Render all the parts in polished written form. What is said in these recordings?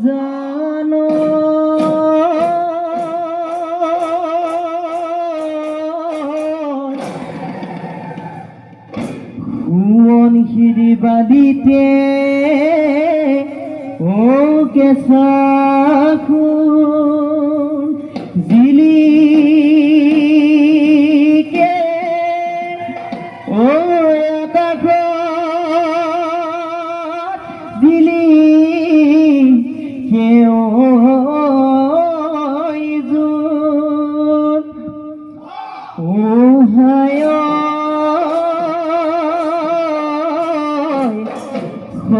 জানো হুৱন সিৰি বালিতে ও কেঁচা খুন জিলিকে ও আকাশত জিলিকে ঐ জোন ও হায়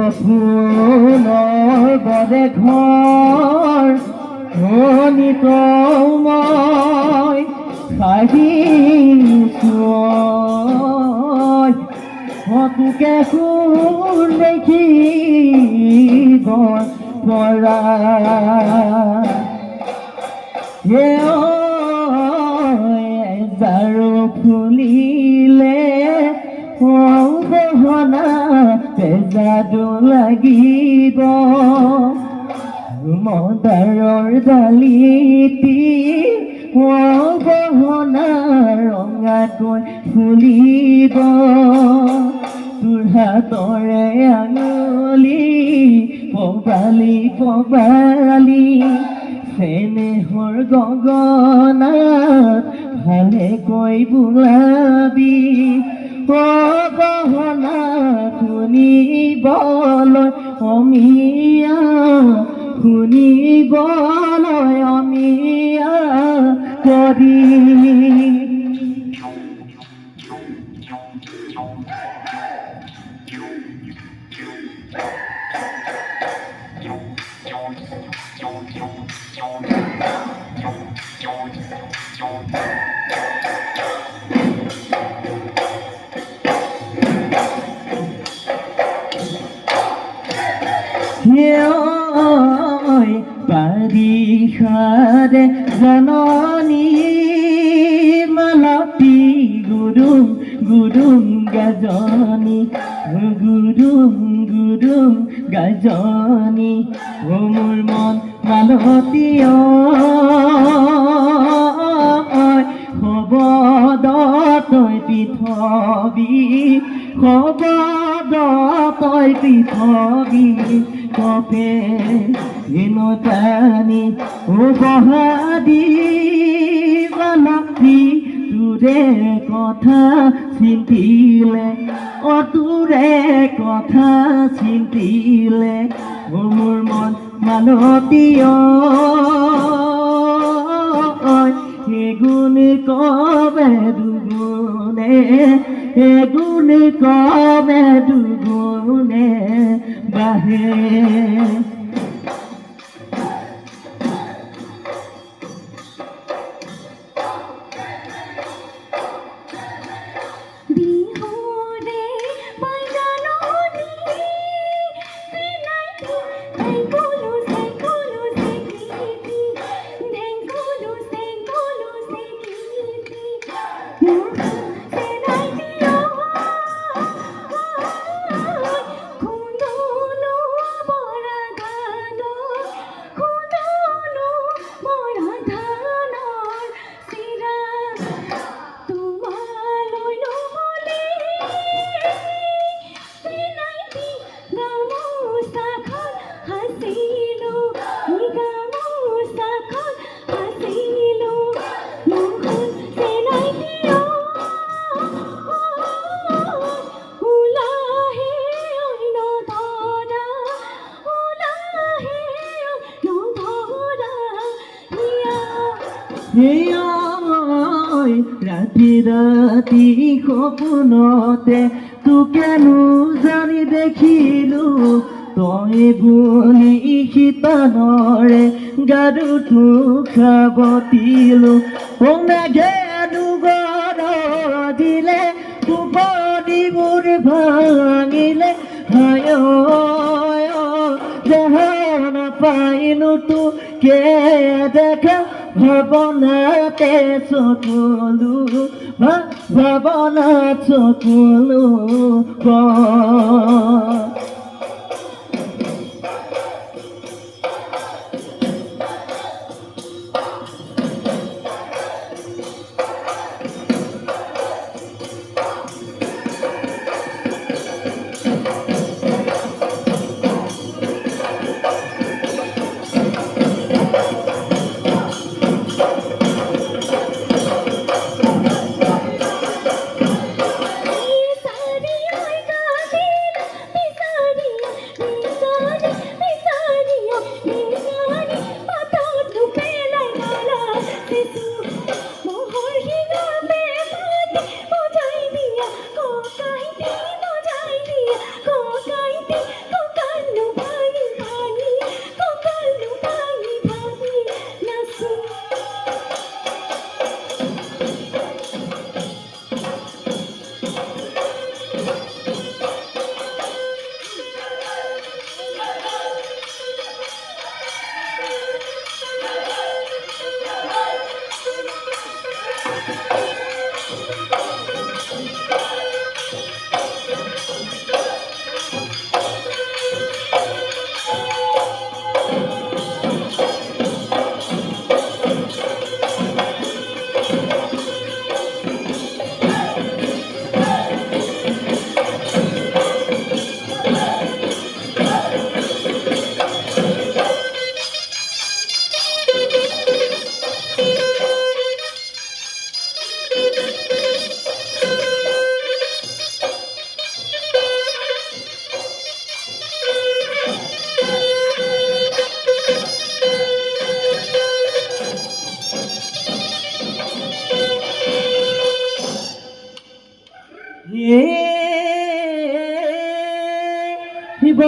সপোনৰ বৰে ঘৰ ধনিত মই সাজিছো তোকে কোন দেখিব পৰা জাৰু ফুলিলে গহনা তেজাদু লাগিব মদাৰৰ ডালিটি গহনা ৰঙাকৈ ফুলিব তোৰ হাতৰে আঙুলি পবালি পবালি চেনেহৰ গগনাত ভালেকৈ বোলাবি গহনা শুনিবলৈ অমিয়া শুনিবলৈ অমিয়া কৰি বাৰিষাৰে জননী মালতী গুৰুং গুৰুং গাজনী গুৰুং গুৰুং গাজনী মোৰ মন মালতী শবদ তই পৃথৱী শবদ তই পৃথৱী কপে টানি বহাদি বালাপি তোৰে কথা চিন্তিলে তোৰে কথা চিন্তিলে মোৰ মন মালতী এগুণ কবে দুগুণে এগুণ কবে দুগুণে বাহে ৰাতি ৰাতি সপোনতে তোকেনো জানি দেখিলো তই বুলি শীতলৰে গাৰুটো খাবতিলো মেঘে দুগৰ দিলে টোপনিবোৰ ভাঙিলে হায় দেহ নাপাইনো তোকে দেখা ভাবনাতে চকুলো ভাবনা চকুলো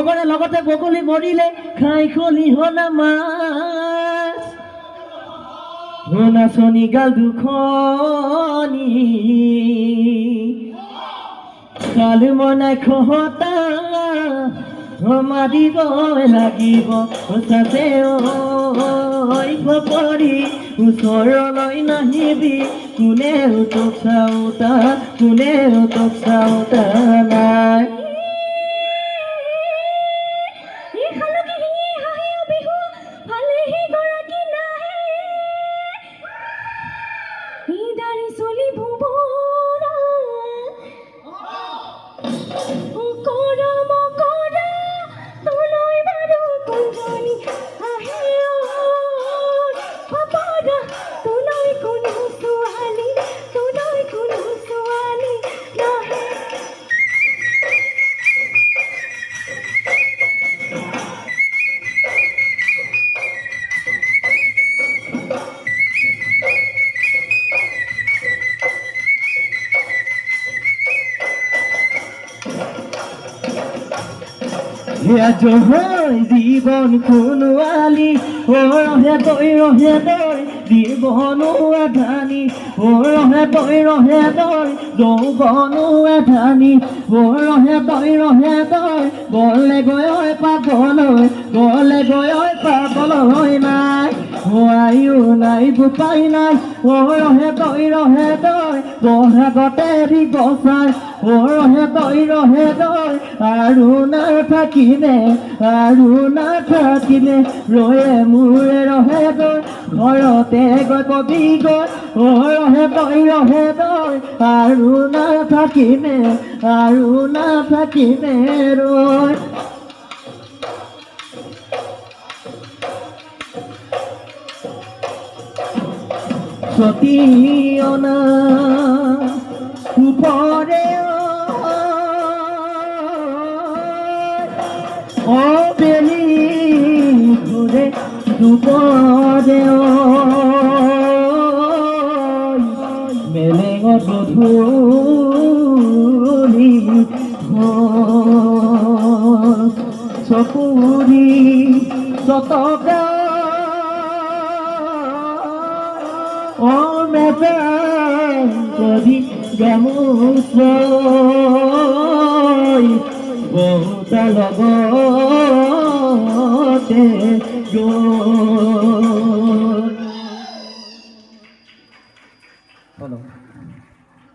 বগৰে লগতে বগলী মৰিলে খাই খলিহনা মাছ নাচনি গাল দুখনি কাল মনাই খহতা মাৰিব লাগিব সঁচাতে ঐ খপৰি ওচৰলৈ নাহিবি কোনেও তোক চাওঁতা কোনেও তোক চাওঁতা নাই জহৰ জীৱন কোনোৱালি ৰহে তই জীৱনো আধানি ৰহে তই যৌৱনো আধানি ৰহে তই গলে গৈ পাবলৈ নাই আয়ো নাই বোপাই নাই ৰহে তই বহাগতে দি বচাই ৰহে তই আৰু নাথাকিলে ৰয়ে মোৰে ৰহে গৈ ঘৰতে গৈ কবি গৈ ৰহে তই আৰু নাথাকিলে ৰয় সতীয়না উপৰে বেলি ঘুৰে দুপৰে মেলে গধূলি চকুৰি চতকা যদি গামোচৈ বহুতা লগতে